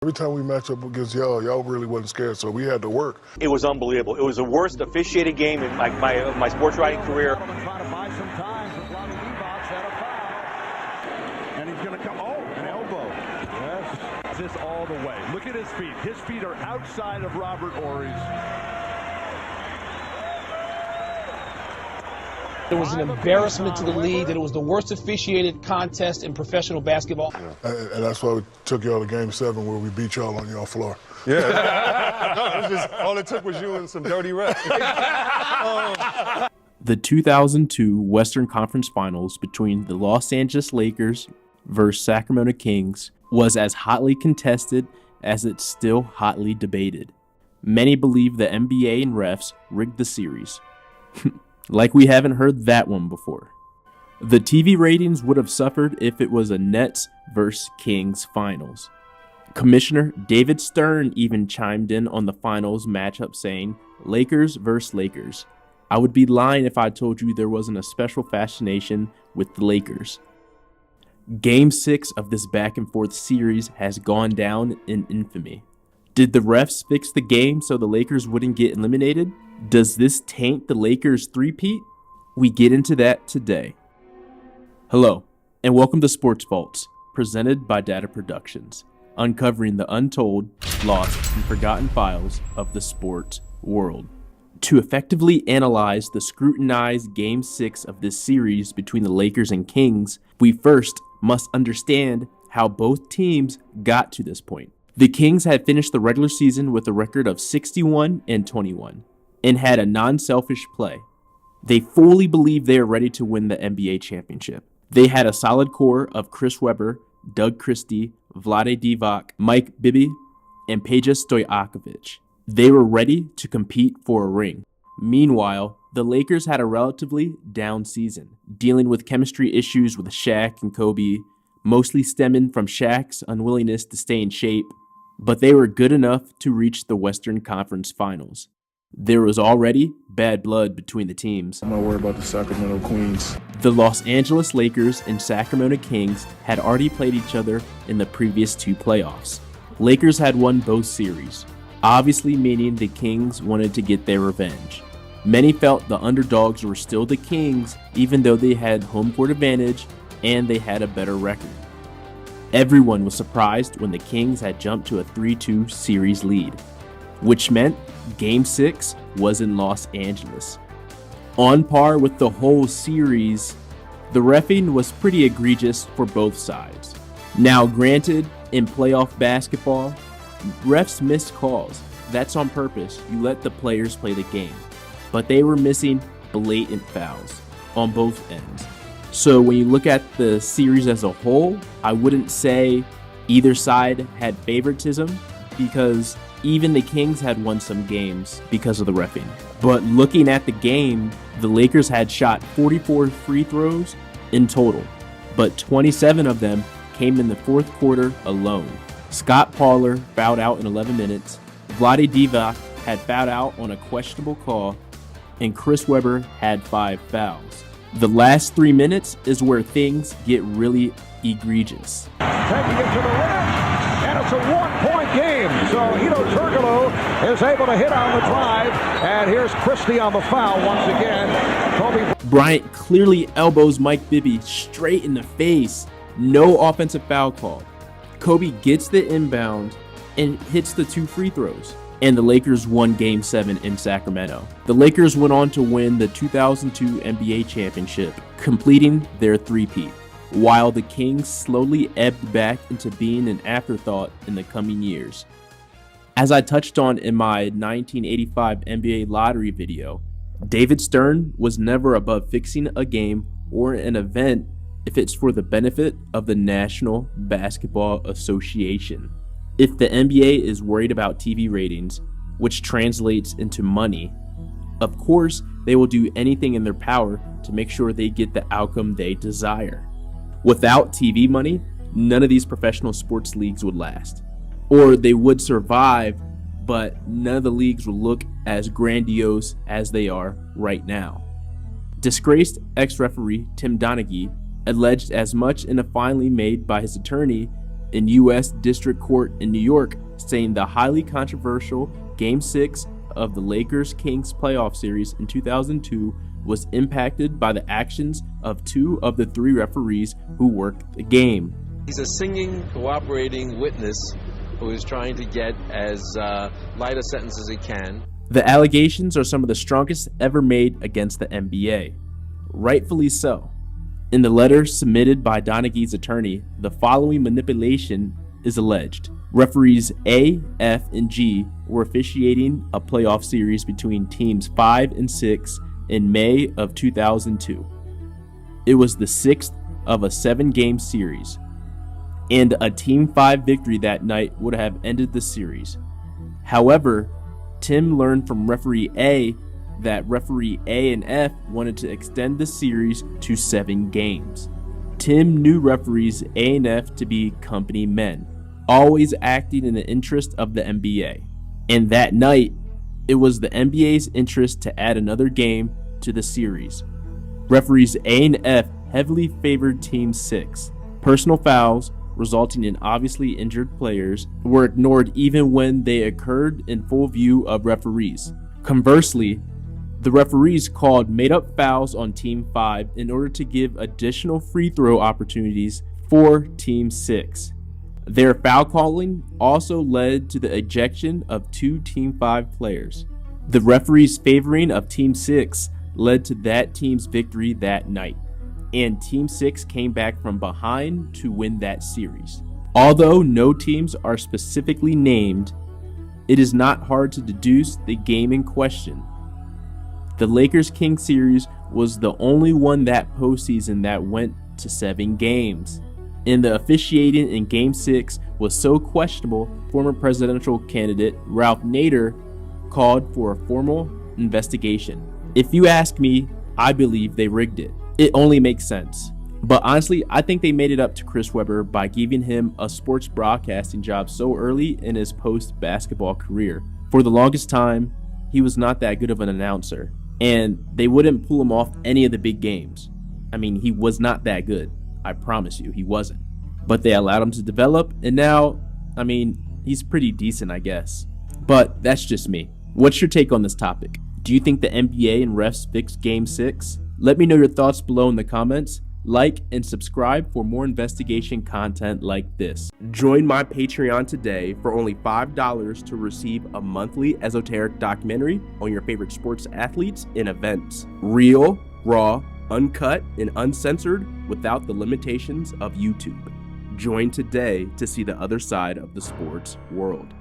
Every time we match up against y'all really wasn't scared, so we had to work. It was unbelievable. It was the worst officiating game in my sports writing career. Trying to buy some time, but Donaghy had a foul. And he's going to come, an elbow. Yes. This all the way. Look at his feet. His feet are outside of Robert Horry's. It was an embarrassment to the league that it was the worst officiated contest in professional basketball. And that's why we took y'all to Game 7 where we beat y'all on y'all floor. Yeah. No, it was just, all it took was you and some dirty refs. The 2002 Western Conference Finals between the Los Angeles Lakers versus Sacramento Kings was as hotly contested as it's still hotly debated. Many believe the NBA and refs rigged the series. Like we haven't heard that one before. The TV ratings would have suffered if it was a Nets vs. Kings finals. Commissioner David Stern even chimed in on the finals matchup saying, Lakers vs. Lakers. I would be lying if I told you there wasn't a special fascination with the Lakers. Game 6 of this back and forth series has gone down in infamy. Did the refs fix the game so the Lakers wouldn't get eliminated? Does this taint the Lakers three-peat? We get into that today. Hello, and welcome to Sports Vaults, presented by Data Productions, uncovering the untold, lost, and forgotten files of the sports world. To effectively analyze the scrutinized Game 6 of this series between the Lakers and Kings, we first must understand how both teams got to this point. The Kings had finished the regular season with a record of 61-21 and had a non-selfish play. They fully believed they are ready to win the NBA championship. They had a solid core of Chris Webber, Doug Christie, Vlade Divac, Mike Bibby, and Peja Stojakovic. They were ready to compete for a ring. Meanwhile, the Lakers had a relatively down season, dealing with chemistry issues with Shaq and Kobe, mostly stemming from Shaq's unwillingness to stay in shape, but they were good enough to reach the Western Conference Finals. There was already bad blood between the teams. I'm not worried about the Sacramento Queens. The Los Angeles Lakers and Sacramento Kings had already played each other in the previous two playoffs. Lakers had won both series, obviously meaning the Kings wanted to get their revenge. Many felt the underdogs were still the Kings, even though they had home court advantage and they had a better record. Everyone was surprised when the Kings had jumped to a 3-2 series lead, which meant Game 6 was in Los Angeles. On par with the whole series, the reffing was pretty egregious for both sides. Now granted, in playoff basketball, refs miss calls. That's on purpose. You let the players play the game. But they were missing blatant fouls on both ends. So when you look at the series as a whole, I wouldn't say either side had favoritism, because even the Kings had won some games because of the reffing. But looking at the game, the Lakers had shot 44 free throws in total, but 27 of them came in the fourth quarter alone. Scott Pollard fouled out in 11 minutes, Vlade Divac had fouled out on a questionable call, and Chris Webber had 5 fouls. The last 3 minutes is where things get really egregious. Taking it to the rim, and it's a one-point game. So Hito Turkoglu is able to hit on the drive, and here's Christie on the foul once again. Kobe Bryant clearly elbows Mike Bibby straight in the face. No offensive foul call. Kobe gets the inbound and hits the 2 free throws, and the Lakers won Game 7 in Sacramento. The Lakers went on to win the 2002 NBA championship, completing their three-peat, while the Kings slowly ebbed back into being an afterthought in the coming years. As I touched on in my 1985 NBA lottery video, David Stern was never above fixing a game or an event if it's for the benefit of the National Basketball Association. If the NBA is worried about TV ratings, which translates into money, of course they will do anything in their power to make sure they get the outcome they desire. Without TV money, none of these professional sports leagues would last. Or they would survive, but none of the leagues would look as grandiose as they are right now. Disgraced ex-referee Tim Donaghy alleged as much in a filing made by his attorney in U.S. District Court in New York, saying the highly controversial Game 6 of the Lakers-Kings playoff series in 2002 was impacted by the actions of 2 of the 3 referees who worked the game. He's a singing, cooperating witness who is trying to get as light a sentence as he can. The allegations are some of the strongest ever made against the NBA. Rightfully so. In the letter submitted by Donaghy's attorney, the following manipulation is alleged. Referees A, F, and G were officiating a playoff series between teams 5 and 6 in May of 2002. It was the 6th of a 7-game series, and a Team 5 victory that night would have ended the series. However, Tim learned from referee A that referee A and F wanted to extend the series to 7 games. Tim knew referees A and F to be company men, always acting in the interest of the NBA. And that night, it was the NBA's interest to add another game to the series. Referees A and F heavily favored Team 6. Personal fouls, resulting in obviously injured players, were ignored even when they occurred in full view of referees. Conversely, the referees called made-up fouls on Team 5 in order to give additional free throw opportunities for Team 6. Their foul calling also led to the ejection of 2 Team 5 players. The referees' favoring of Team 6 led to that team's victory that night, and Team 6 came back from behind to win that series. Although no teams are specifically named, it is not hard to deduce the game in question. The Lakers-Kings series was the only one that postseason that went to 7 games. And the officiating in Game 6 was so questionable, former presidential candidate Ralph Nader called for a formal investigation. If you ask me, I believe they rigged it. It only makes sense. But honestly, I think they made it up to Chris Webber by giving him a sports broadcasting job so early in his post-basketball career. For the longest time, he was not that good of an announcer, and they wouldn't pull him off any of the big games. I mean, he was not that good. I promise you, he wasn't. But they allowed him to develop, and now, I mean, he's pretty decent, I guess. But that's just me. What's your take on this topic? Do you think the NBA and refs fixed Game 6? Let me know your thoughts below in the comments. Like and subscribe for more investigation content like this. Join my Patreon today for only $5 to receive a monthly esoteric documentary on your favorite sports athletes and events. Real, raw, uncut, and uncensored without the limitations of YouTube. Join today to see the other side of the sports world.